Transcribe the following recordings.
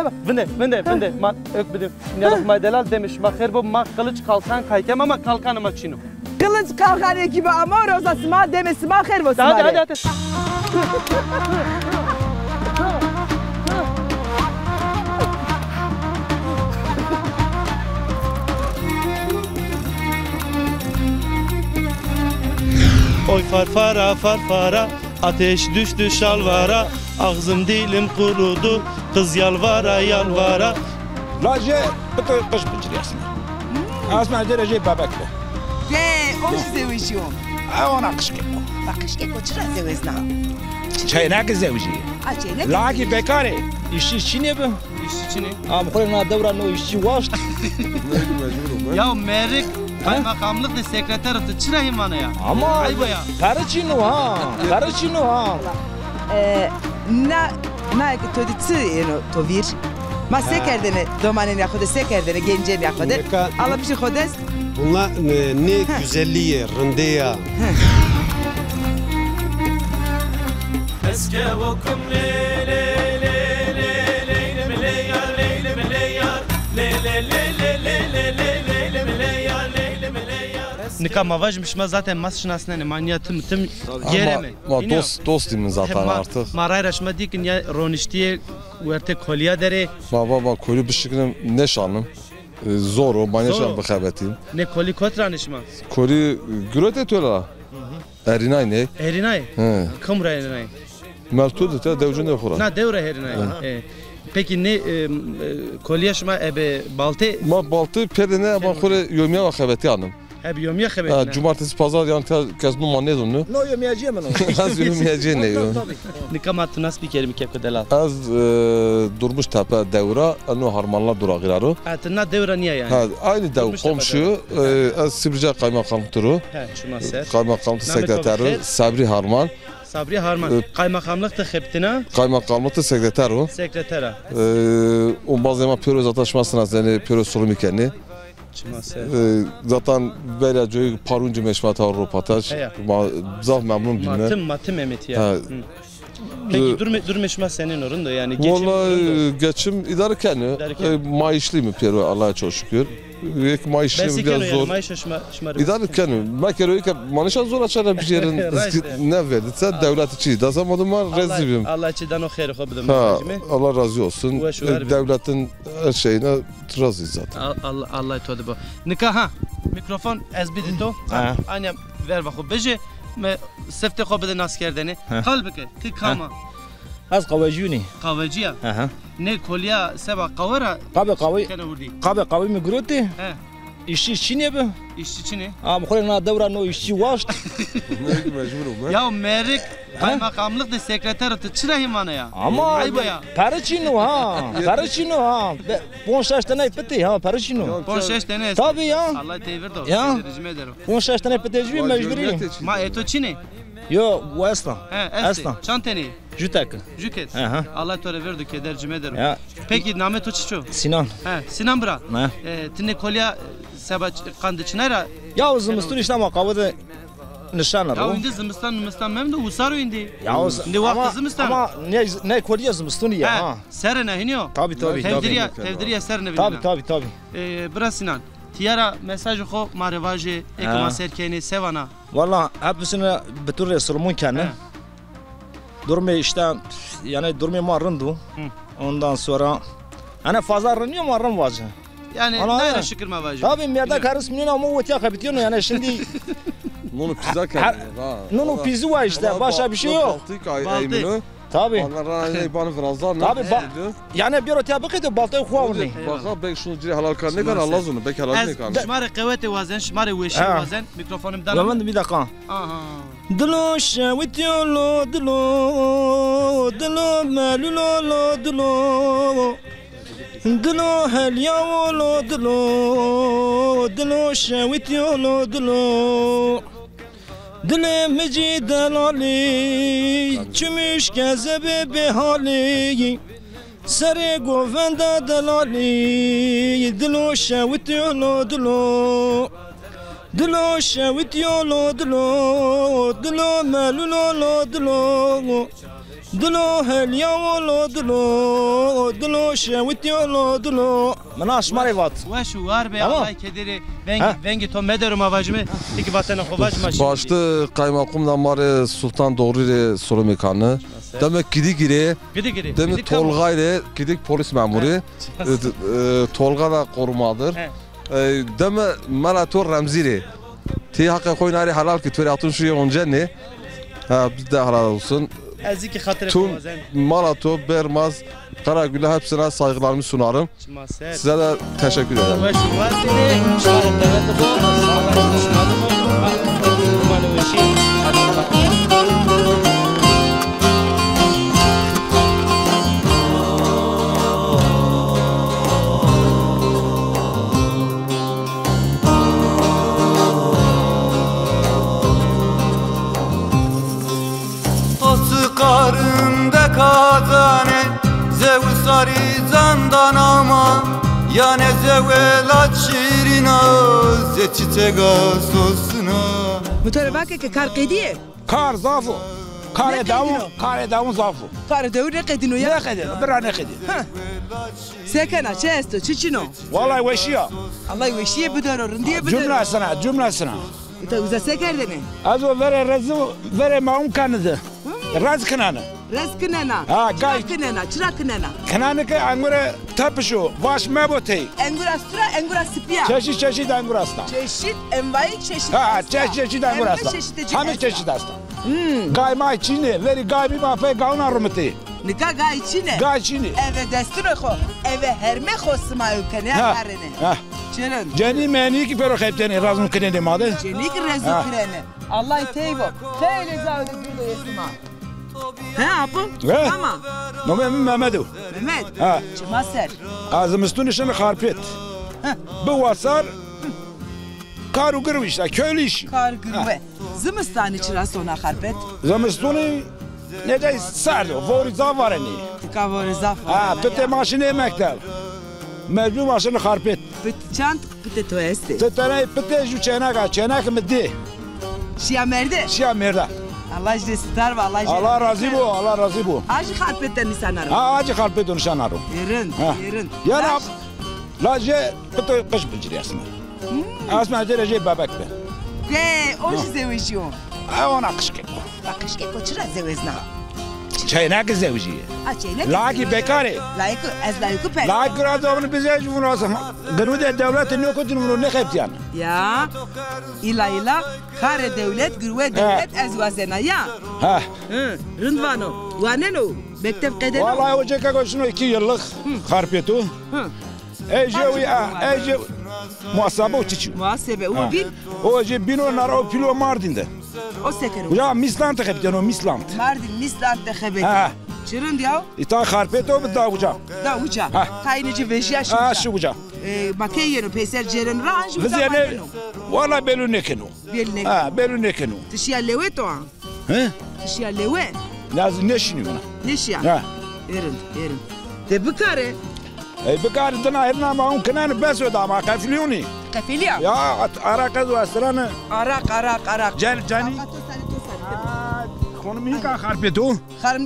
tamam. Vende. Man ökbedim. Nyalık maydelal demiş. Mahir bu ma kılıç kalkan kaykem ama kalkanıma çino. Kılıç kalkan ekibi ama rozası ma demesi ma her bu Hadi. Oy farfara ateş düştü şalvara ağzım dilim kurudu kız yalvara Laje bıtı kış bıcırıyorsun. Asma derece babaklı. o zevişiyorum. Ona kış keko. Bakış keko çıra zevizna. Çaynak zevci. Laki bekare. İşçi çine bu. İşçi ne? Am kolena devran o işçi vaşt. Ya merik kaymakamlık da sekreter atı çırayım bana ya. Ama ayba ya. Karıçino ha. Na to di tsi to vir. Ma sekerdene domanen ya khode sekerdene gencen ya khode. Allah bir şey khodes. Bunlar ne güzelliği, rındeya. Eske vokum le Nika mavajmış ma zaten mas şinasına ne manyatım tüm yere mi? Ama dostum zaten artık. Marayraşma dikin ya roniştiye verte kolya dere. Baba kolu bir şekilde ne şanım. Zor o bana şan bakabetiyim. Ne koli kotranışma? Kolu güret etiyorlar. Erinay ne? Erinay. Kamura erinay. Meltud da devcun ne khura. Na devre erinay. Peki ne kolyaşma ebe balte? Ma baltı pedene ama khura yomiya bakabeti hanım. Abi yomiya xebetine. Cumartesi pazar yani kazma manne onu. No yemeyeceğim onu. Az yemeyeceğim ne yo. Nikama tunas bir kelime kepke delal. Az durmuş tepe devra anu harmanlar durağıları. Atına devra niye yani? Ha aynı dev komşu az Sibirca kaymakam turu. He şuna ser. Kaymakam sekreteri Sabri Harman. Sabri Harman. Kaymakamlık da xebtine. Kaymakamlık da sekreteri. Sekretera. On bazı zaman püröz atışmasına yani püröz sorun ikeni. Zaten böyle joy paruncu meşmata Avrupa'ta zaf memnun bilme. Matım Mehmet ya. Peki durmeşma senin orunda yani geçim. Vallahi geçim idare kendi. Maaşlı mı Pierre Allah'a çok şükür. Ek maaşlı biraz zor. İdare kendi. Makero ki manişan zor açar bir yerin ne verdi? Sen devlet içi. Da zaman var rezibim. Allah içinden o hayır kabul Allah razı olsun. Devletin her şeyine razı zaten. Allah itodu bu. Nikah mikrofon ezbidito. Annem ver bakı beje. Me sefte kabul nas kerdeni. Kalbike ki kama. Az qawajuni. Qavajiya. Ne kolya seba qawara. Qavi mi gruti? İşçi çine bu. İşçi çine. Am kolena devran o işçi vaşt. Ya merik kaymakamlık da sekreter atı çırayım bana ya. Ama ayba ya. Karıçino ha. Ponşaş tane peti ha Karıçino. Ponşaş tane. Tabii ya. Allah tevir do. Ya. Ricim ederim. Ponşaş tane peti mecburi. Ma eto çine. Yo bu aslan. Aslan. Çanteni. Jutek. Juket. Allah tevir verdi keder ricim ederim. Ya. Peki namet o çiço. Sinan. Sinan bra. Ne? Tine kolya seba kandı çınara. Ya uzun işte ama kavada nişanlar o. Ya indi zımıstan memdu usaro indi. Ya indi vakti zımıstan. Ama ne kolya zımıstan ya ha. Serene hiniyor. Tabii. Tevdiriye serene bilmem. Tabii. Bra Sinan. Tiyara mesajı xo marevaje ekma serkeni sevana. Valla hepsini bir Solomon kendi. Durma işte yani durma marındu. Ondan sonra hani fazla rınıyor mu arın vacı. Yani neyre şükür mavacı. Tabii merde karıs minyon ama o tiya kapitiyon yani şimdi. Nunu pizza kendi. Nunu pizza var işte başka bir şey yok. Baltı. Tabii. Onlara ne bana Fransızlar ne? Tabii yani bir ortaya bakıyor baltayı kuavurni. Bak ben şunu ciri halal kan ne kadar Allah zonu belki halal ne kan. Şmare kuvveti vazen şmare weşi vazen mikrofonum dan. Zaman bir dakika. Dilo şevitiyolo dilo melulolo dilo helyavolo dilo şevitiyolo Dilim meci delali Çümüş gezebe behali Sere govenda delali Dilo şevit yolo Dilo şevit yolo Dilo melulolo دلو هلیا ولو دلو شویتی ولو دلو من اشماری وات و شو var be Allah kederi vengi to mederum avajımı iki vatana hovajma Başta kaymakum damarı Sultan Doğru soru mekanı. Demek gidi demek Tolga ile gidik polis memuru. Tolga da korumadır. Demek Melator Ramziri. Ti hakkı koynari halal ki töre atın şuya onca ne? Biz de halal olsun. Tüm Malato, Bermaz, Karagül'e hepsine saygılarımı sunarım. Size de teşekkür ederim. Karında kazane Zevsari zandan ama Yani zevvelat şirina Zeçitega sosuna Mutore vake ke kar qediye Kar zafo Kar davun zafo Kar devir ne qedino ya Ne qedin bira ne qedin Sekena çesto çiçino Vallahi veşiya Allah veşiye bidaro rindiye bidaro cümle sana Ita uza sekerdene Azo vere rezu vere maum kanıdı Raz kınanı Raz kınana gay kınana çıra kınana Kınanı ki angura tapışu Vaş mebotey Engura stura engura spia Çeşit angura asta Çeşit envai çeşit çeşit angura asta Hamis çeşit asta Gay ma içine veri gay bir mafe gavna rumeti Nika gay içine Gay içine Eve desturo xo Eve herme xo smayu kene karene Çeren Ceni meni ki pero khepteni razum kene madı Ceni ki rezu krene Allah teybo Teyli zavde gülde yesma He apı? Tamam. Nomem Mehmedu. Mehmet. Çımaser. Azımıstun işini harpet. Bu vasar karu gırı işte köylü iş. Kar gırve. Zımıstan içira sona harpet. Zımıstunu ne de sardı. Voriza var eni. Tika voriza. Pete maşını emekler. Mecbur maşını harpet. Pete çant pete toeste. Pete ju çenak mıdı. Şia merde. Şia merde. Allah jde star va Allah razı bu. Acı harpetten nisanarım. Acı harpetten nisanarım. Yerin. Ya laje pete kış biciriyasın. Asma derece bebek be. O zevişiyor. Ona kışke. Kışke koçura zevizna. Çaynak zevciye. Laki bekare. Layıkı per. Laki razavını bize cumhurasın. Gırvede devletin yok odun bunu ne heptiyan. Ya. İla kare devlet gırve devlet ezvazena ya. Rındvano. Vaneno. Mektep kadeno. Vallahi o ceka koşunu 2 yıllık harpetu. Ece muhasebe o çiçi. Muhasebe o bin. O ece bin onar o pilo Mardin'de. O sekeru. Ya Mislant heptiyan o Mislant. Mardin Mislant de hebeti. Çırın diyav. İta harpetu o da uca. Da uca. Kaynıcı vejiya şu uca. Şu uca. Makeyenu peser ceren ranj uca. Vizene. Valla belu nekenu. Belu nekenu. Tişiya lewe to an. Tişiya lewe. Lazım ne şinu bana? Neşiya. Erin. De bukare. Bukare dana herna ma un kanan beso da ma kafiliuni. Kafiliya. Ya arak az vasranı. Arak. Cani. Konumi ka harpetu.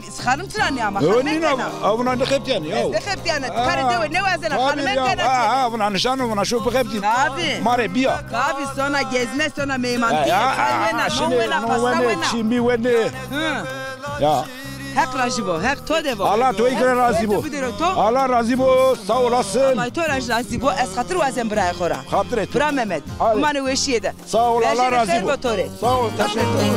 Xarım tırani ama. Önüne avuna ne heptiyan ya. Ne heptiyan. Kare dewe ne vazena xanımen kana. Avuna nişanı avuna şu heptiyan. Abi. Mare biya. Abi sonra gezme sonra meymantiye. Şimdi vene. Ya. Hak razı bu. Hak to devo. Allah to ikra razı bu. Allah razı bu. Sağ olasın. Allah to razı bu. Es hatır vazen buraya khora. Hatır et. Bura Mehmet. Umanı veşiye de. Sağ ol Allah razı bu. Sağ ol. Teşekkür ederim.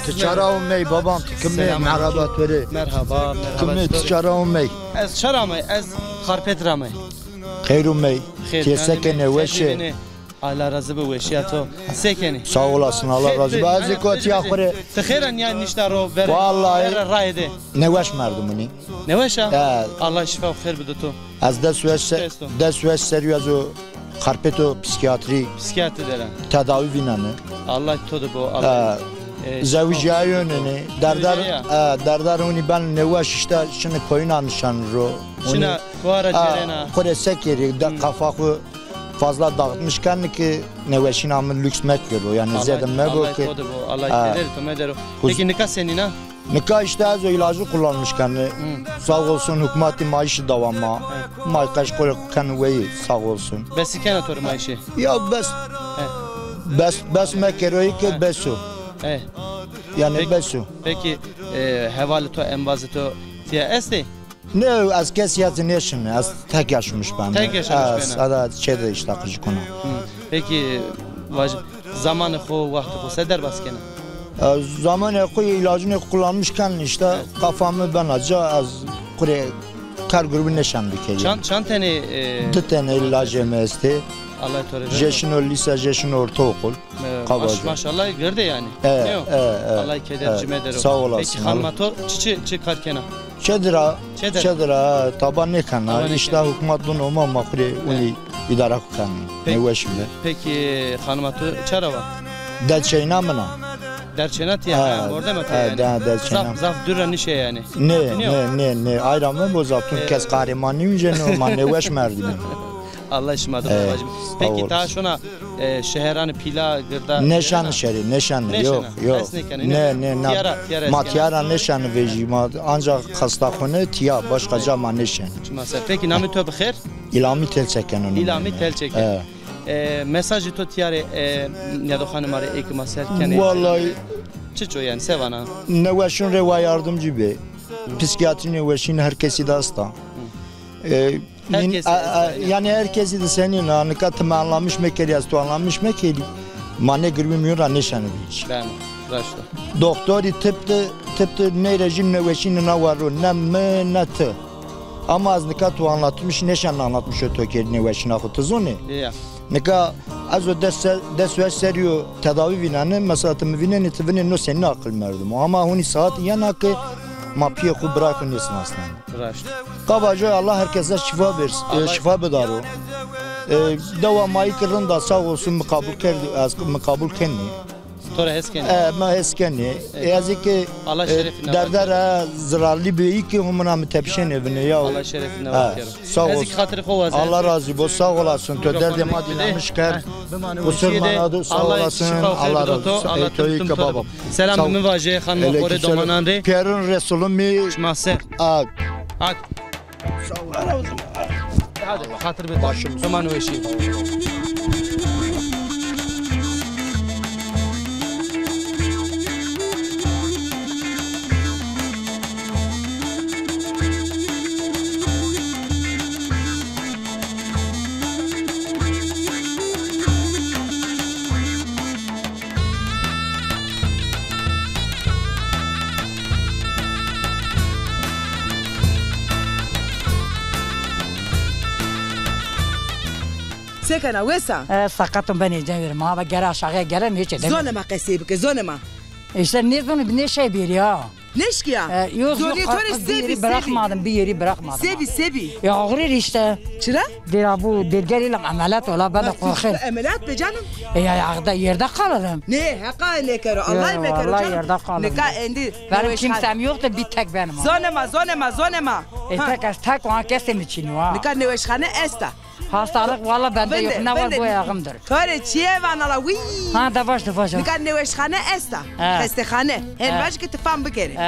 تجارة أمي بابام تكمل مرحبا توري مرحبا كمل تجارة أمي از شرامي از خاربت رامي خير أمي كيسكن وشه Allah razı be veşiyato. Sekeni. Sağ olasın Allah razı be. Az ikoti akore. Tıxeran yani niştaro ver. Vallahi. Ver rayede. Neveş merdumuni. Ne veşa? Evet. Allah şifa xeyr bideto. Az desveş seriyazo karpeto psikiyatri Psikiyatri deren. tedavi vinanı. Allah todo bu Allah. Zavcıya yönünü. Derdar oni ben neveş işte şimdi koyun almışan ro. Şuna kuara cerena. Kore sekeri de kafakı fazla dağıtmışken ki neveşin amın lüks mekro yani zedem mebo Allah ki. todo bu Allah keder to medero. Peki nikah senina? Nikah işte az o ilacı kullanmışken sağ olsun hükümeti maaşı davama. Maaş kole kanveyi sağ olsun. Besikena toru maaşı. Ya bes mekroyi ki besu. Yani besu. Peki hevalı to envazı to tiye esti? Ne az kes yazı ne şimdi az tek yaşmış ben. Tek yaşamış ben. Ada şeyde işte kızı konu. Peki zamanı xo vakti xo seder baskena. Zamanı koy ilacını kullanmışken işte kafamı ben az kure kar grubu neşan dikeyim. Çan tane tane ilacı mesti. Allah toru. Jeşin lise, jeşin ortaokul. Maşallah gördü yani. Ne o? Allah kederci medero. Sağ olasın. Peki hanmato çiçi karkena. Çedira taban ne kana işte hükümetin olma makre uni idare kan ne veşimle. Peki hanmato çarava. Delçeyna mı? Derçenat ya orada mı yani? Delçeyna. Zaf dürren işe yani. Ne ayran mı bozaptun kes kahramanı mı ne veş merdi. Allah işmadı babacığım. Peki daha şuna şehranı pila gırda. Neşanı şeri, neşanı yok. Ne matiyara neşanı vecim ancak hastahane tiya başka cama neşanı. Peki namı tövbe xeyr? İlami tel çeken onu. İlami tel çeken. Mesajı to tiyare ya da hanımare ek maserken. Vallahi çiço yani sevana. Neveşin reva yardımcı be. Psikiyatri neveşin herkesi de hasta. Yani herkesi de senin anıkatımı anlamış mekeliyaz tu anlamış mekeli. Mane girmiyor anneşanı hiç. Ben raşta. Doktori tıptı ne rejim ne veşinin ne var ne mi ne tı. Ama az nikat o anlatmış neşanı anlatmış o tökeri ne veşin akıtı zoni. Nika az o desveş seriyor tedavi vinanı mesela tımvinen tıvinen no senin akıl merdim. Ama huni saat yana ki mapiye ku bırakın yesin aslında. Kabaca Allah herkese şifa versin, şifa bedar o. Devamayı kırın da sağ olsun mukabul kendi. Tora heskeni. Heskeni. Yazık ki derdara zararlı bir iki humuna mütebşen evine ya. Allah şerefine bakıyorum. Sağ olsun. Allah razı olsun. Sağ olasın. Derdem adinamış kar. Musulmanadı sağ olasın. Allah razı olsun. Etoyik babam. Selam müvaje hanım kore domananre. Pierin Resulüm mi? Şmase. Hadi. Sağ ol. Hadi hatır bir başım. Zaman o işi. Sekana wesa. Sakatım ben ecemirim ama geri aşağıya gelen hiç edemem. Zonema kasibike zonema. İşte ne şey bir ya. Neşki ya? Yok bir yeri bırakmadım, bir yeri bırakmadım. Sevi. Ya ağrır işte. Çıra? Dira bu delgeriyle ameliyat ola ben de korkarım. Ameliyat be canım. Ya yerde kalırım. Ne? Haka ne kero? Allah mı kero canım? Yerde kalırım. Ne ka endi? Benim kimsem yok da bir tek benim. Zonema. Tek o an kesim için var. Ne ka neveşhane esta. Hastalık valla bende yok. Ne var bu ayağımdır. Kare çiğe vanala. Ha da baş. Ne ka neveşhane esta. Hastahane. Hem baş ki tıfam bikeri.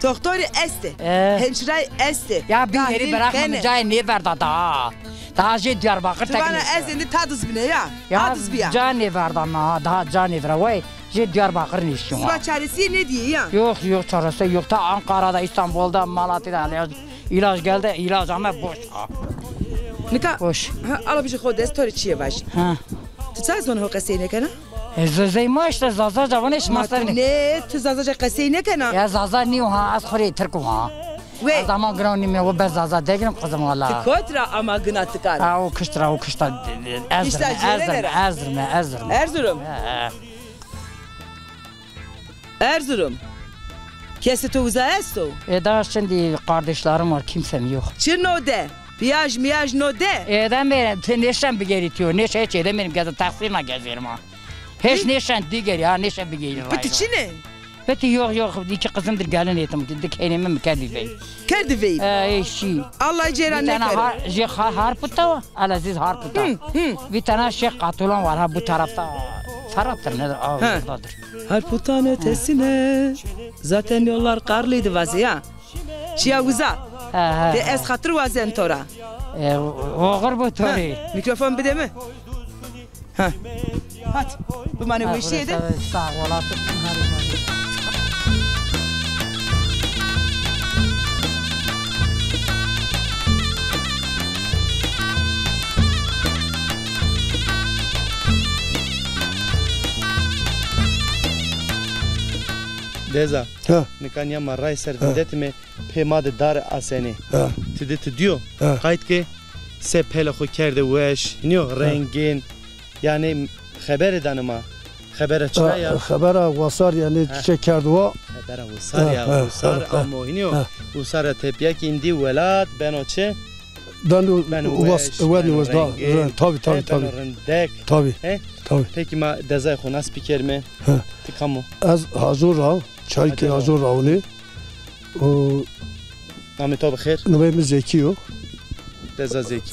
Doktori este. Hemşire este. Ya bir yeri bırakmam. Cay ne verdi daha. Daha şey Diyarbakır teknik. Bana ezindi tadız bine ya. Tadız bir ya. Can ne verdi ama daha can ne verdi. Vay şey Diyarbakır'ın işi var. Sıva çaresi ne diye ya? Yok çaresi yok. Ta Ankara'da, İstanbul'da, Malatya'da ilaç geldi. İlaç ama boş. Nika. Boş. Ala bir şey kodu estori çiğe baş. Tutsaz zon ho kasey ne kana? Zazay ma işte Zaza cavan iş masar ne? Tu Zaza kasey ne kana? Ya Zaza niyo ha az khore Türk ha. Ve Zaman grannim ya o bez azad değilim kızım valla. Kotra ama gına tıkar. O kıştıra İşte Erzurum. Erzurum. Erzurum. Kesit uza esto. Daha şimdi kardeşlerim var kimsem yok. Çirnode. Miyaj node. Eden beri neşen bir geritiyor. Neşe hiç edemedim gezdim taksirle geziyorum ha. Hiç neşen diğer ya neşen bir geliyor. Peki çine? Peki yok iki kızımdır gelin etim. Kendime mi kendi bey. Kendi bey. Şey. Allah ceyran ne kere? Bir tane harputa var. Alaziz harputa. Bir tane Şeyh Katulan var ha bu tarafta. Sarattır nedir? Ağırdadır. Harputan ötesine. Zaten yollar karlıydı vazi ya. Şia uza. De ez hatır vazen tora. Oğur bu tori. Mikrofon bir de mi? Ha. Hadi. Bu bana bu işi yedin. Sağ olasın. Deza. Nikanya maray servindet me pemade dar aseni. Tidit diyor. Kayıt ki se pele xo kerde weş. Niyo rengin. Yani haber edanıma. Haber çıra ya. Haber vasar yani çiçek kerdi o. Haber vasar ya. Vasar ama niyo. Vasar tepyak indi velat ben oçe. Ben was da. Tabii. Tabii. Peki ma dezay xo nas piker mi? Tikamo. Az hazır al. Çay ki hazır avni. O Ahmet abi khair. nöbemiz zeki yok. Deza zeki.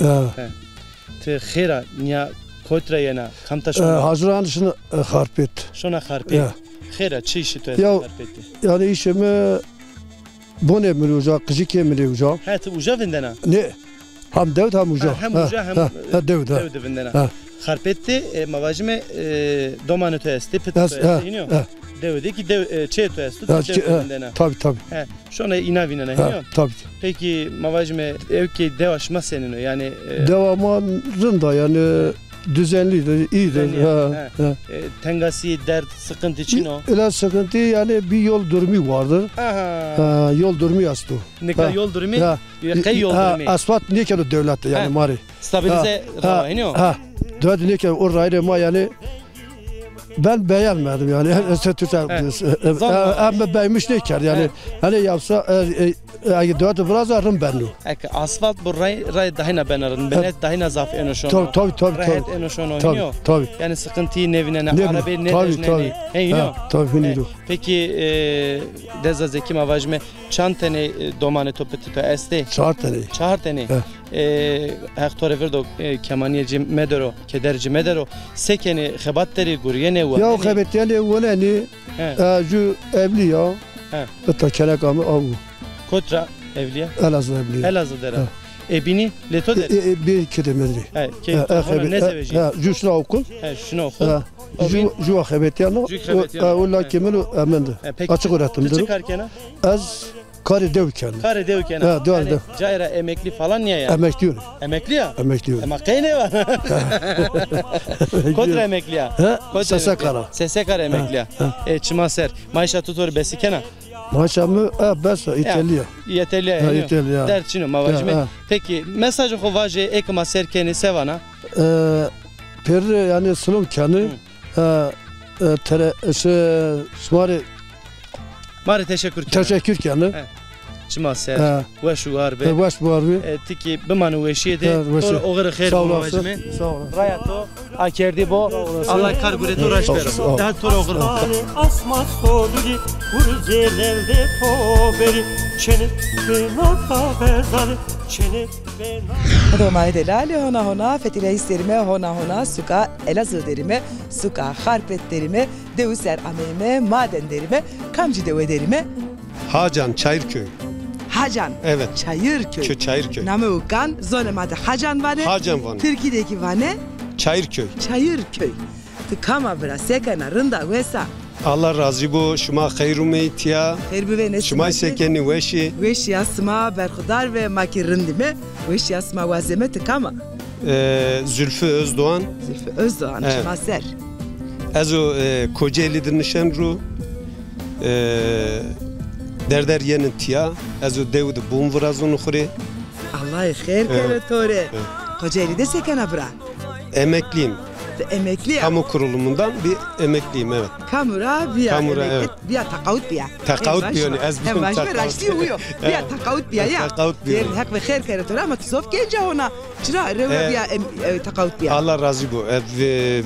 Te khaira niya kotra yana kamta şuna. Hazıran şunu harpet. Şuna harpet. Khaira çi işi to harpeti. Yani işimi bu ne miluca, kızık miluca. Hat uca vindana. Ne? Hem devlet hem uca. Hem uca hem devlet. Devlet vindana. Harpetti mavajme domanı to esti pit to esti iniyor. Devdeki çe to esti vindana. Tabii. Şuna ina vinana iniyor. Tabii. Peki mavajme evki devaşma senin o yani. Devamın da yani düzenlidir, iyidir. Tengasi dert sıkıntı için o. Öyle sıkıntı yani bir yol durumu vardır. Yol durumu astı. Ne kadar yol durumu? Kay yol durumu. Asfalt ne kadar devlette yani mari. Stabilize rava iniyor. Devlet ne kadar orayı ama yani ben beğenmedim yani. Ama beğenmiş ne kadar yani. Hani yapsa devlet biraz arım bennu. Asfalt bu ray dahina benarın. Benet dahina zaf enoşon. Tabii. Rahat enoşon oynuyor. Tabii. Yani sıkıntıyı nevine ne arabe ne tabii. Tabii. Peki deza zeki mavajme çantene domane topetito este. Çartene. Aktore verdo kemaniyeci medero, kederci medero. Sekeni xebatteri guriyene ve. Ya xebatteri ve ne? Ju evli ya. Hatta kelek ama avu. Kotra evliya. Elazığ evliya. Elazığ dera. Bini leto der. Bir kedemedri. Ne seveci? Ju şuna okul. Şuna okul. Ju xebatteri. Ola kemelu amende. Açık öğretimdir. Küçük arkena. Az Kare devken. Yani Cayra emekli falan niye ya? Emekli ya? Ama kayne var. Kotra emekli ya? Sesekara. Sesekara emekli ya. Çımaser. Maişa tutor besikena. Maişa mı? Besa İtalya. İtalya. Derçino mavajme. Peki mesajı kovaje ekma serkeni sevana? Per yani slum kanı. Mari teşekkür kanı. Çımaser. Veş varbe. Tiki bimanu veşiyede. Oğru xeyr mavajme. Sağ olun. Rayato akerdi bo. Allah kar gureto raş bero. Daha tor oğru. Asma soluri urzelelde poberi. Çenet benata verzali. Çenet benata. Romay delali hona fetile isterime hona suka Elazığ derime suka harpet derime Devuser ameme maden derime kamcı deve derime. Hacan Çayırköy. Hacan. Evet. Çayırköy. Çayırköy. Namı ukan zonemada Hacan var. Hacan var. Türkiye'deki var ne? Çayırköy. Tıkama biraz sekana rında vesa. Allah razı bu şuma hayrumeytiya. Şuma sekeni veşi yasma berhudar ve makirindi mi? Veşi yasma vazeme tıkama. Zülfü Özdoğan. Şuma ser. Ezo Kocaeli'dir nişan ru. Derder yenin tiya. Ezo devdu bum vrazunu khuri. Allah khair kere tore. Kocaeli de sekana bura. Emekliyim. Emekli ya. Kamu kurulumundan bir emekliyim evet. Kamura biya. Kamura evet. Biya takavut biya. Takavut biya ne ez hem başka raşti huyo. Biya takavut biya ya. Takavut biya. Hak ve khair kere tore ama tsof genca ona. Çıra reva biya takavut biya. Allah razı bu.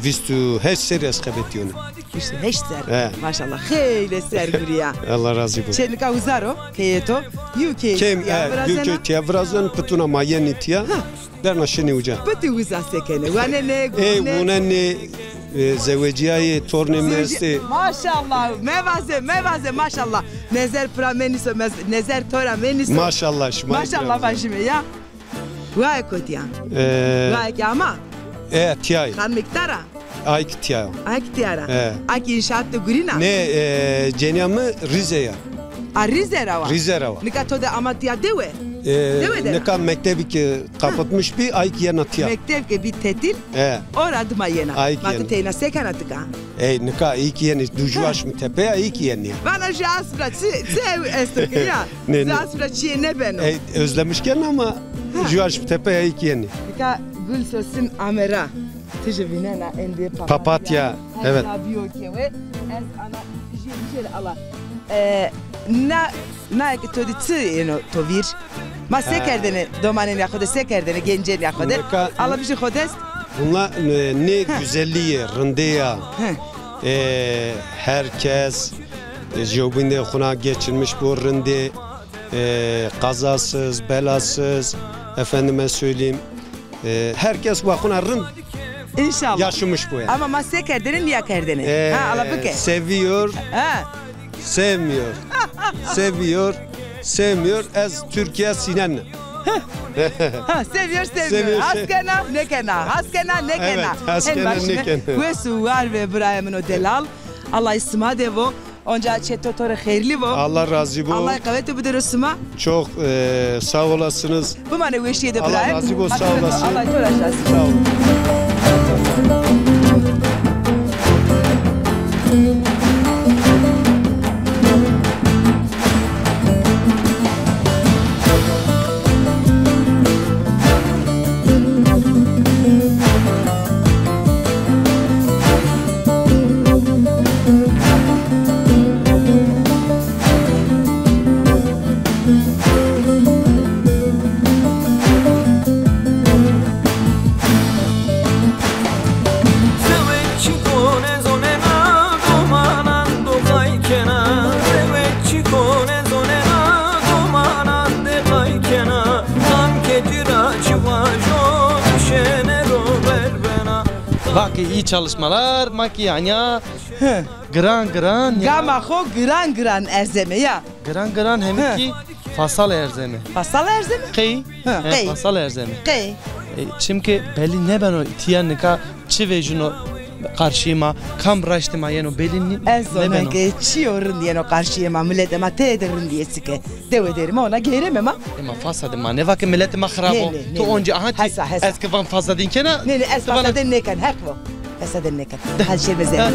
Vistu hiç serias kabetiyonu. İşte hiç ser. Maşallah. Heyle ser buraya. Allah razı bu. Çenika uzaro keyeto. UK. Kem UK tiya vrazan putuna mayeni tiya. Der naşeni uca. Pati uza sekene. Wane ne gune. Wane zeveciye torne mesti. Maşallah. Mevaze maşallah. Nezer prameniso nezer tora meniso. Maşallah şma. Maşallah başime ya. Vay kotiyan. Vay ki ama. Tiyay. Kan miktara. Ayk tiyay. Ayk tiyara. Ayk inşaatta gurina. Ne cenamı Rize'ye. Rize rava. Rize rava. Nika toda amatiya dewe. Nika mektebi ki kapatmış bir ayk yena tiya. Mektep ki bir tetil. Orada ma yena. Matı teyna sekanatıka. Nika ilk yeni dujuaş mı tepeye ilk yeni. Bana şu asfra sev estok ya. Asfra çiğ ne beno. Özlemişken ama dujuaş mı tepeye ilk yeni. Nika gül sosin amera. Tijevine na endi papatya. Evet. Tabiyo kewe. Ez ana jeli ala. Na to ditsi eno to vir. Ma sekerdene domanen yakode sekerdene gencen yakode. Allah bir şey kodes. Bunlar ne güzelliği rındeya. Herkes jobinde kuna geçirmiş bu rınde kazasız, belasız efendime söyleyeyim. Herkes bakuna rınd İnşallah. Yaşamış bu yani. Ama ma sekerdene niye kerdene? Seviyor. Sevmiyor. Sevmiyor. Ez Türkiye sinen. Seviyor. Haskena ne kena. Evet, haskena ne kena. Vesu var ve Ibrahim'in o delal. Allah isma devo. Onca çetotore hayırlı bu. Allah razı bu. Allah kavete bu derosuma. Çok sağ olasınız. Bu mane veşiye de Allah Ibrahim. razı bu, sağ olasın. Allah toraşasın. Sağ olun. Maki iyi çalışmalar, maki yani gran. Gama ho gran erzeme ya. Gran hem ki fasal erzeme. Fasal erzeme? Kıy. Fasal erzeme. Kıy. Çünkü belli ne ben o itiyan nika çivejino karşıma kam raştıma yeno belli ne ben o. Geçiyorun yeno karşıma milletime tederin diye sike. Dev ederim ona geremem ha. Ama fasadım ma ne vakit milletime khrabo. Tu onca ahati eski van fasadin kena. Ne es fasadin ne kan hakvo. Fasadin ne kan. Hal şey bezer.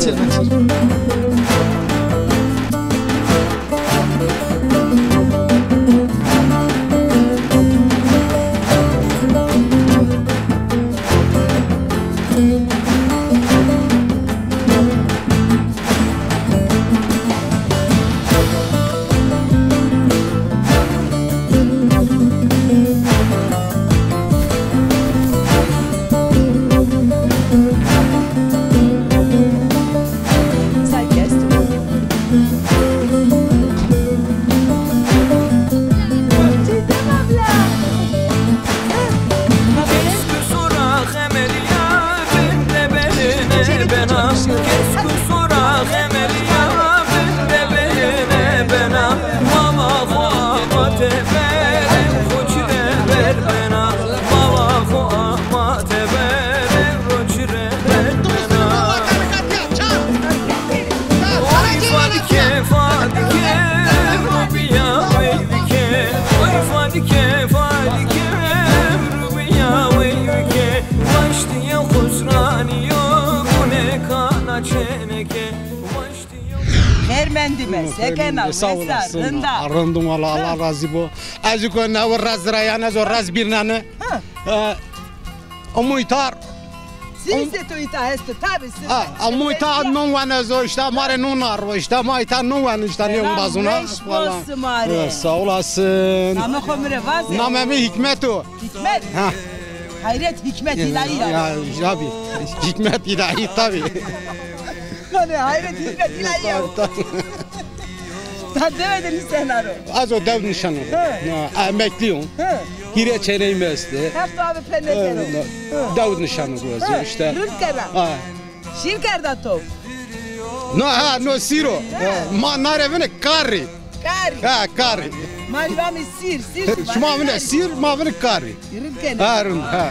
Hermendime, sekena, vesa, rında. Arındım Allah razı bu. Azıcık ne var razı rayana zor raz bir nane. Amuitar. Siz de tuita este tabi siz. Amuita non vane zo işte mare non arvo işte maita non vane işte ne undazuna. Sağ olasın. Namı komure vaze. Namı Hikmet o. Hikmet. Hayret Hikmet ilahi ya. Ya abi Hikmet ilahi tabi. Hani hayret Hikmet ilahi ya. Sen demedin senaryo. Az o dev nişanı. Emekliyim. Hire çeneği mesle. Hep abi pennekero. Dev nişanı bu işte. Rınkara. Şirkerda top. No siro. Ma narevine kari. Kari. Kari. Malvami sir. Şuma mine sir, ma mine kari. Rınkara.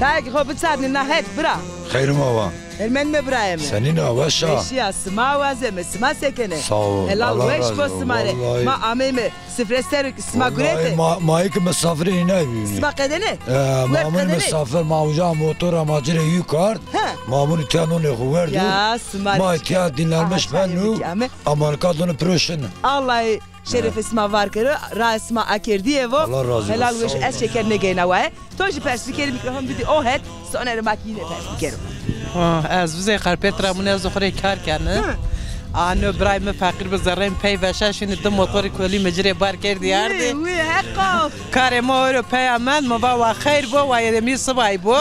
Tak hobi sadni nahet bra. Xeyrim ava. Elmen mi brayem? Senin avaşa. Eşya sma vazeme sma sekene. Sağ ol. Helal veş posmare. Ma ameme sifreser sma gurete. Maik misafiri ne büyünü? Sma kadene? Mamun misafir mavuca motor amacire yukart. Mamun itiyanonu kuverdi. Ya smare. Ma itiyan dinlenmiş benu. Amerika donu proşen. Allah'ı şeref isma var kere. Ra isma akerdiyevo. Allah razı olsun. Helal veş es şeker ne gene var. Toji perspekeri mikrofon bidi o het. Sonra makine perspekeri. از وزه خرپت را منو زخوری کار کنه آنو برای من فقیر به زرم پی وشاشین دو موتور کلی مجری بار کردی یاردی وی حقا کار ما رو پی من ما با خیر با و یدمی صبای با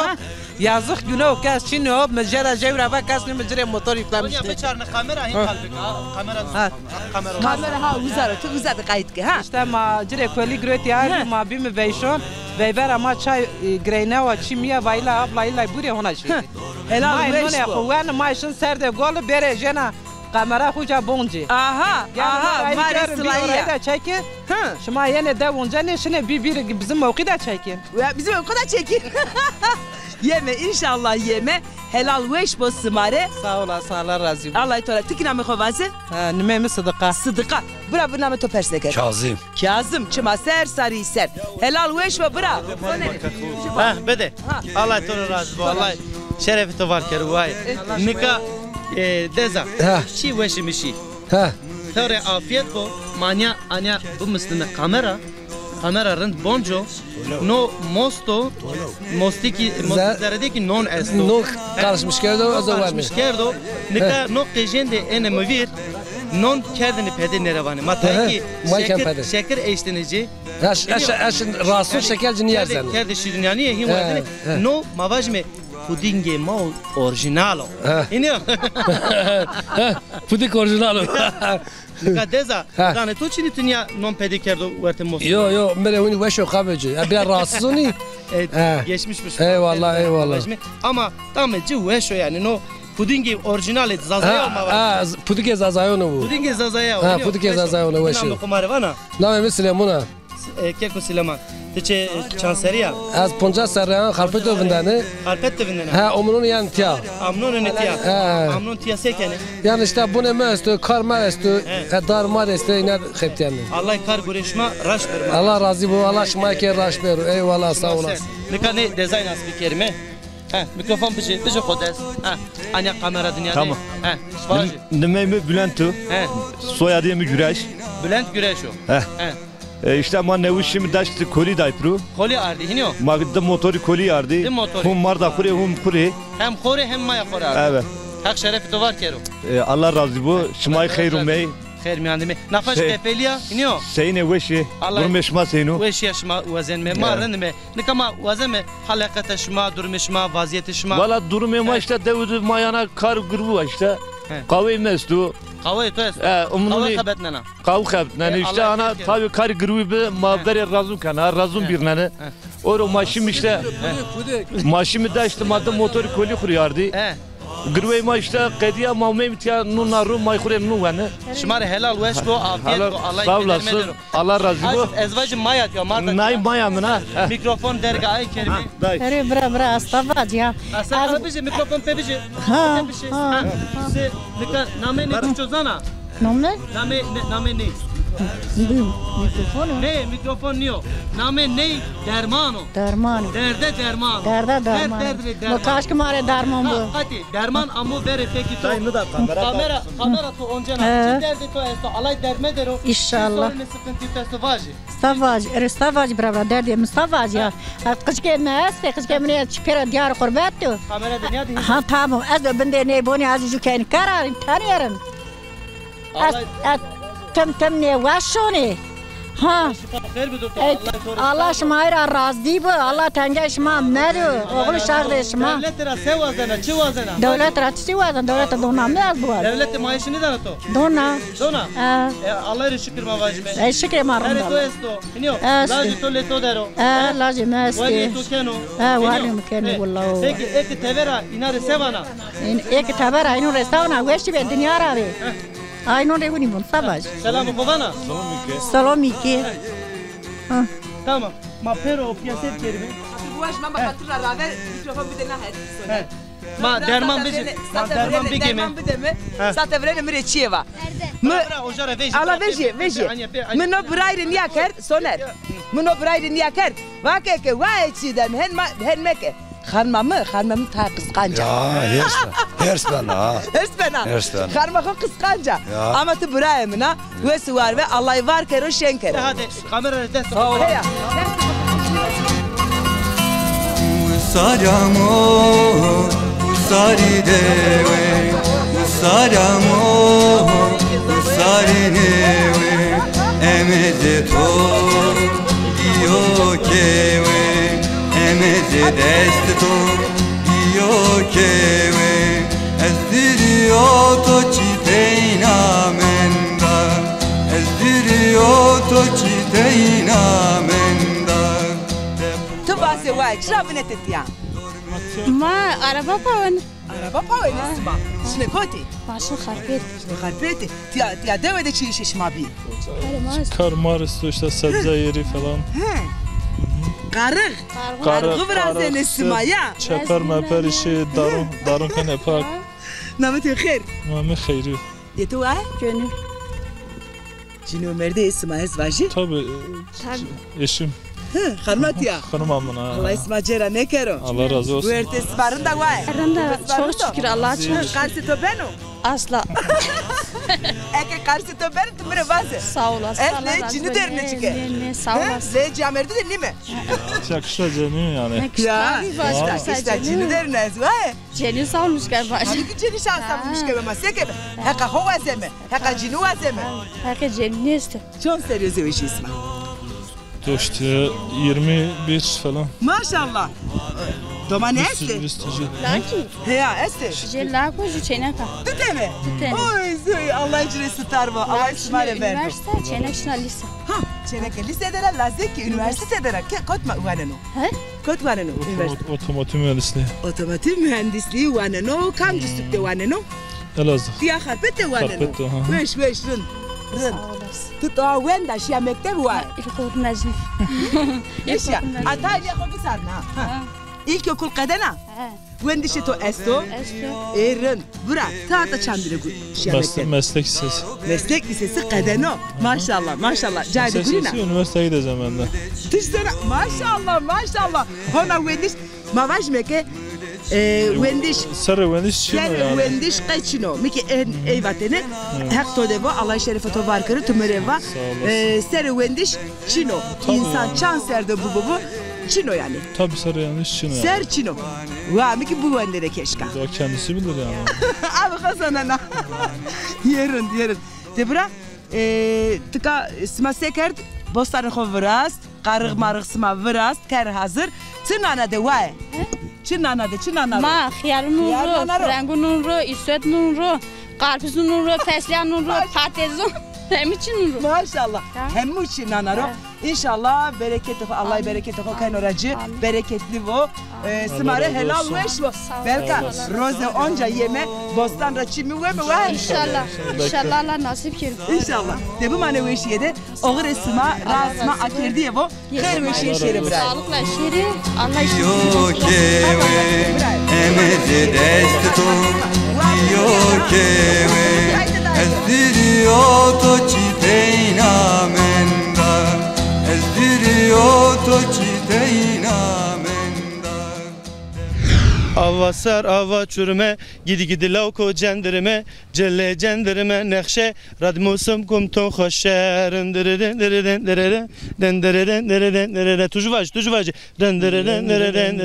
یازخ گناه کس چینو مجرد جای را با کس مجری موتوری فلان میشه بچارن کامera این قلبی کامera ها وزاره تو وزاره قاید که ها işte ma jire koli grot yar ma bim veishon veivera ma çay greyna wa chimia vaila abla ila buri hona şey helal vesh ne khuan ma shin serde gol bere jena kamera khuja bonji aha mari sılaya çekin şuma yine de onca ne şine bir bizim mevkide çekin bizim mevkide çekin yeme inşallah yeme helal veş bu smare sağ olasın Allah razı olsun Allah teala tikina mi khovazı nime mi sıdıka bura bu namı to perseker Kazım çıma ser sarı ser helal veş ve bura bede Allah teala razı bu Allah şerefi to var kere vay nika deza çi veşmişi Tore afiyet bu manya anya bu mıstına kamera rend bonjo no mostiki zaradeki non esto no karışmış kerdo karışmış kerdo nika no kejende ene mevir non kerdini pede nerevani mataki şeker eştenici rasul şekerci niye yersen kerdi şirin yani him wadine no mavajme pudinge ma orijinalo iniyor puding orijinalo Kadeza, yani tu çini dünya non pedikerdo verte mos. Yo, mere onu veşo kabeci. Biraz rahatsızını. Geçmişmiş. Eyvallah. Ama tam ci veşo yani no pudingi orijinal zazaya olma. Pudingi zazaya onu bu. Pudingi zazaya. Pudingi zazaya onu veşo. Nam kumarevana. Nam Müslümana. Keko Süleyman. Teçe çanseriya. Az ponca sarıyan harpet dövündeni. Harpet dövündeni. Omrun yan tiya. Amnon ne tiya. Amnon tiya sekene. Yani işte bu ne mesto, karma esto, darmar esto iner heptiyanı. Allah kar güreşme raş verme. Allah razı bu, Allah şmayke raş ver. Eyvallah sağ olasın. Ne dizayn as bir kelime. Mikrofon bizi kodes. Anya kamera dünyada. Tamam. Nime Bülent'u. Soyadım Güreş. Bülent Güreş o. İşte ma nevişim daştı koli daypru. Koli ardı hiniyo. Magda motori koli ardı. Hum marda kure hum kure. Hem kore hem maya kore ardı. Evet. Hak şerefi de var kero. Allah razı bu. Şimay hayrum bey. Hayr mi andime. Nafaş kepeliya hiniyo. Seyne veşi. Durmuşma seynu. Veşi yaşma vazen me marın me. Nikama vazen me halakat yaşma durmuşma vaziyet yaşma. Valla durmuşma işte devdu mayana kar grubu işte. Kahve mestu. Kahve to est. Kahve kabetnana. Kahve kabetnana işte ana tabi kar grubu mabdari razum kana razum birnane. Oro maşim işte. Maşimi de işte madde motor koli kuruyordu. Grubu ma işte kediya mavme bitiya nuna ru may kure nu vane. Şmar helal veş bu afiyet bu Allah izin Allah razı bu. Ezvacı mayat ya marda. Nay maya mına. Mikrofon dergahı kerime. Ere bra astavac ya. Asa bize mikrofon pebici. Se nika name ne çözana. Name? Name ne? Mikrofonu. Ne mikrofon niyo? Name ne? Dermano. Dermano. Derde dermano. Derde dermano. Derde dermano. Bu kaç kımare derman bu. Hadi derman amu vere peki to. Kamera to oncana. Derde to esto alay derme dero. İnşallah. Sorun sıkıntı testo vaji. Stavaj bravra derdi stavaj ya. Kışke mes kışke mene çipera diyar kurbat tu. Kamera dünya değil. Ha tamam az da bende ne boni az ju kein karar tanıyorum. Tem ne vaşoni. Ha. Allah şmayra razı bu. Allah tenge şma meru. Oğlu şardı şma. Devlet ra sevazana, çivazana. Devlet ra çivazana, devlet dona mez bu. Devlet maaşı ne da to? Dona. Dona. Allah'a şükür mavajme. Şükür marum. Ere to esto. Niyo. Laji to leto dero. Laji mes. Wali to keno. Wali keno vallahi. Peki ek tevera inare sevana. Ek tevera inu resavana veşti be dünya ravi. Ay non revuni bun sabaj. Selam kovana. Salomike. Tamam. Ma pero piyaset kerime. Buaş mama katura rave mikrofon bir de nahet. Ma derman bije. Ma derman bige mi? Derman bide mi? Sate vrene mi reçieva. Ala veji. Mino brayrin yaker soner. Mino brayrin yaker. Vakeke vaeçiden hen meke. Hanmamı ta kıskanca. Ya hersben ha. Hersben. Hanmamı kıskanca. Ama tu burayımına ve suvar ve Allah var kero şenker. Hadi kamerayı destek. Saramo sari dewe saramo sari newe emeze to io kewe emeze dest to io kewe ezdirio to çiteina menda ezdirio to çiteina menda Tu vase vay çravnet et ya. Ma araba pavan. Araba pavan isma. Şne koti. Başın harpet. Şne harpet. Tiya deve de çiş mabi. Karmar işte sebze yeri falan. Karık. Karık biraz isma ya. Çeper meper işi darun kan yapak. Namet khair. Namet khayri. Yetu var? Gönül. Cino merde isma ezvaji? Tabii. Eşim. Hanmat ya. Hanım amına. Allah isma cera ne kero. Allah razı olsun. Bu ertesi barında var. Barında çok şükür Allah'a çok. Karşı to beno. Asla. Eke karşı to beno tumre vase. Sağ olasın. Ne cini derne çıke. Ne sağ olasın. Ze camerde de ne mi? Yakışta canım yani. Ya işte cini derne vay. Cini sağolmuş galiba. Halbuki cini sağolmuş galiba ama seke. Heka hova zeme. Heka cini vazeme. Heka cini ne iste? Çok seriyoz o işi isma. İşte 21 falan. Maşallah. Doma ne este? Laki. Ya este. Jelako ju çeneka. Dite mi? Oy Allah için starva. Allah ismare ver. Üniversite çenek şuna lise. Ha, çenek lisede la lazeki üniversitede la kotma uaneno. He? Kot uaneno üniversite. Otomotiv mühendisliği. Otomotiv mühendisliği uaneno kamcı sütte uaneno. Elazığ. Diya harpete uaneno. Harpete ha. Veş rın. Tuta wenda şia mektebi var. İlkokul mezun. Yaşa. Ata ile kokusarna. İlkokul kadena. Wendi to esto. Erin. Bura. Tahta çandire şia mektebi. Meslek lisesi. Meslek lisesi kadeno. Maşallah. Caydı gurina. Lisesi üniversiteye gideceğim ben de. Tiştara. Maşallah. Hona wendiş. Mavaj meke. Wendiş. Sarı wendiş çino yani. Wendiş kaçino. Miki eyvatene. Hak to devo Allah şerefe to barkarı tümereva. Sarı wendiş çino. İnsan çanserde bu. Çino yani. Tabii sarı yanlış çino yani. Ser çino. Va miki bu wendere keşka. Ya kendisi bilir yani. Abi kazanana. Yerin. Debra tıka sma sekert bostanı kovras. Qarıq marıq sma vıras. Kər hazır. Çınana de vay. Çınana. Ma xiyarunun ro, rangunun ro, isvetnun ro, qarpuzun ro, fesleğenun ro, patatesin. Hem için ro. Maşallah. Hem için nana ro. İnşallah bereketli Allah bereketli kan oracı bereketli o. Smare helal veş o. Belka roze onca yeme bostan raçimi ve mi var? İnşallah Allah nasip kerim. İnşallah. De bu mane veş yedi. Oğur esma rasma akirdi ye bu. Her veş şeri bırak. Sağlıkla şeri Allah işini. Yo kewe emeze dest to yo kewe ezdirio to çiteina ava sar ava çürüme gidi gidi lavko cendirime celle cendirime nekşe radmusum kumton hoşerin dereden dereden dereden dereden dereden dereden tujvaj dereden dereden dereden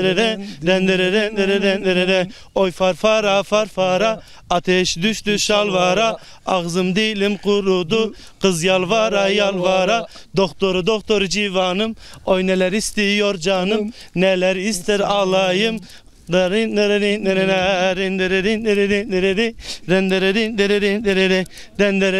dereden dereden dereden oy farfara farfara ateş düştü şalvara ağzım dilim kurudu kız yalvara yalvara doktor civanım oy neler istiyor canım neler ister alayım Derin derin derin derin derin derin derin derin derin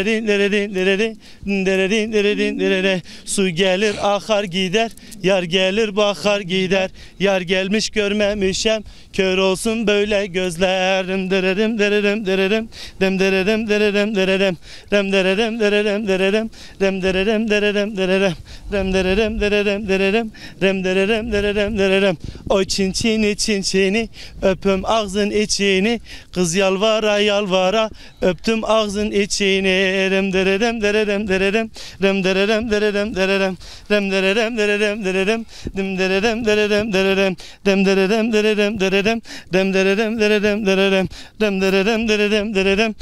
derin derin derin su gelir akar gider yar gelir bakar gider yar gelmiş görmemişem kör olsun böyle gözlerim dererim dererim dererim dem dererim dererim dererim dem dererim dererim dererim dem dererim dererim dererim dem dererim dererim dererim dem dererim dererim dererim oy çinçini öpüm ağzın içini kız yalvara yalvara öptüm ağzın içini dem deredem deredem deredem dem deredem deredem deredem dem deredem deredem deredem dem deredem deredem deredem dem deredem deredem deredem dem deredem deredem deredem dem deredem deredem deredem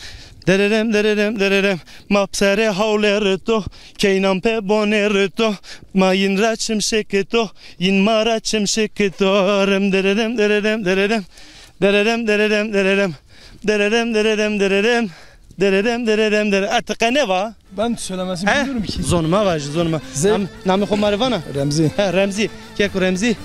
Dererem dererem dererem mapsere haulerito keinam pe bonerito mayin raçım şeketo yin maraçım şeketo rem dererem dererem dererem dererem dererem dererem dererem dererem dererem dererem dererem dererem artık ne var? Ben söylemesini bilmiyorum ki. Zonuma var zonuma. Namı Khomarivana? Remzi. Ha Remzi. Keko Remzi.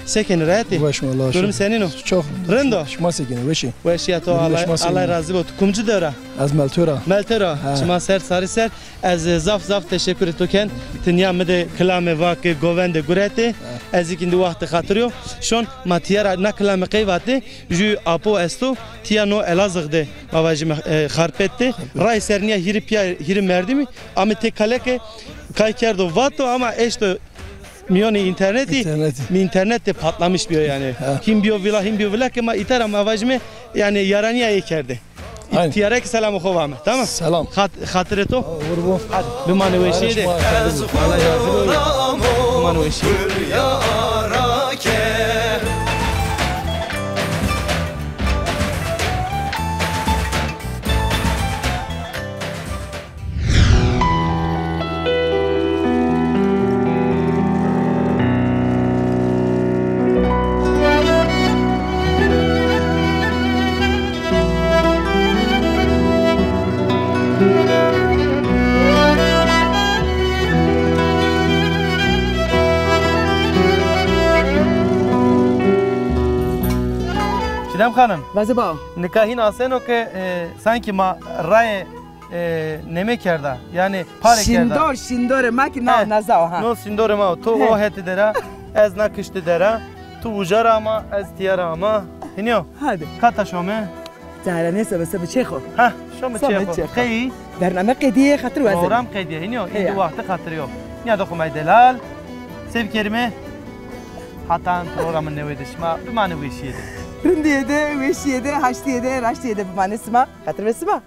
Sekin rahati. Başım Durum senin o. Çok. Rendo. Şma sekin veşi. Veşi ya to Allah razı olsun. Kumcu dora. Az Meltora. Meltora. Şma ser sarı ser. Az zaf teşekkür etoken. Tinya mede klame vake govende gurete. Az ikindi vakti hatırıyor. Şon matiyara na klame kayvati. Ju apo esto. Tiyano elazığde. Mavajim harpetti. Ray serniya hirim merdi mi? Ama tek kaleke kay kerdo vato ama eşto miyoni interneti patlamış bir yani. Him biyo vila ki ma itar ama vajme yani yaraniya yekerdi. İhtiyarek selamı kovame tamam? Selam. Hatırı to. Vurbu. Hadi. Bimane veşiydi. Allah yazı olur. Bimane veşiydi. Şidem Hanım. Vazi bağım. Nikahin aseno ki sanki ma raye neme kerda yani pare kerda. Şindor maki na nazao ha. No şindor ma to o heti dera ez na kıştı dera tu ujara ama ez tiyara ama hiniyo. Hadi. Kata şome. Zahra nese bese bçexo. Ha şome çexo. Qeyi. برنامه قدیه خاطر واسه. program qediye hiniyo. İndi vakti hatırıyor. Ya dokumay delal. Sev kerime. Hatan programın ne vedişma bir mani bu işiydi. Rindiyede, veşiyede, haştiyede, raştiyede bu manesima. Hatır vesima.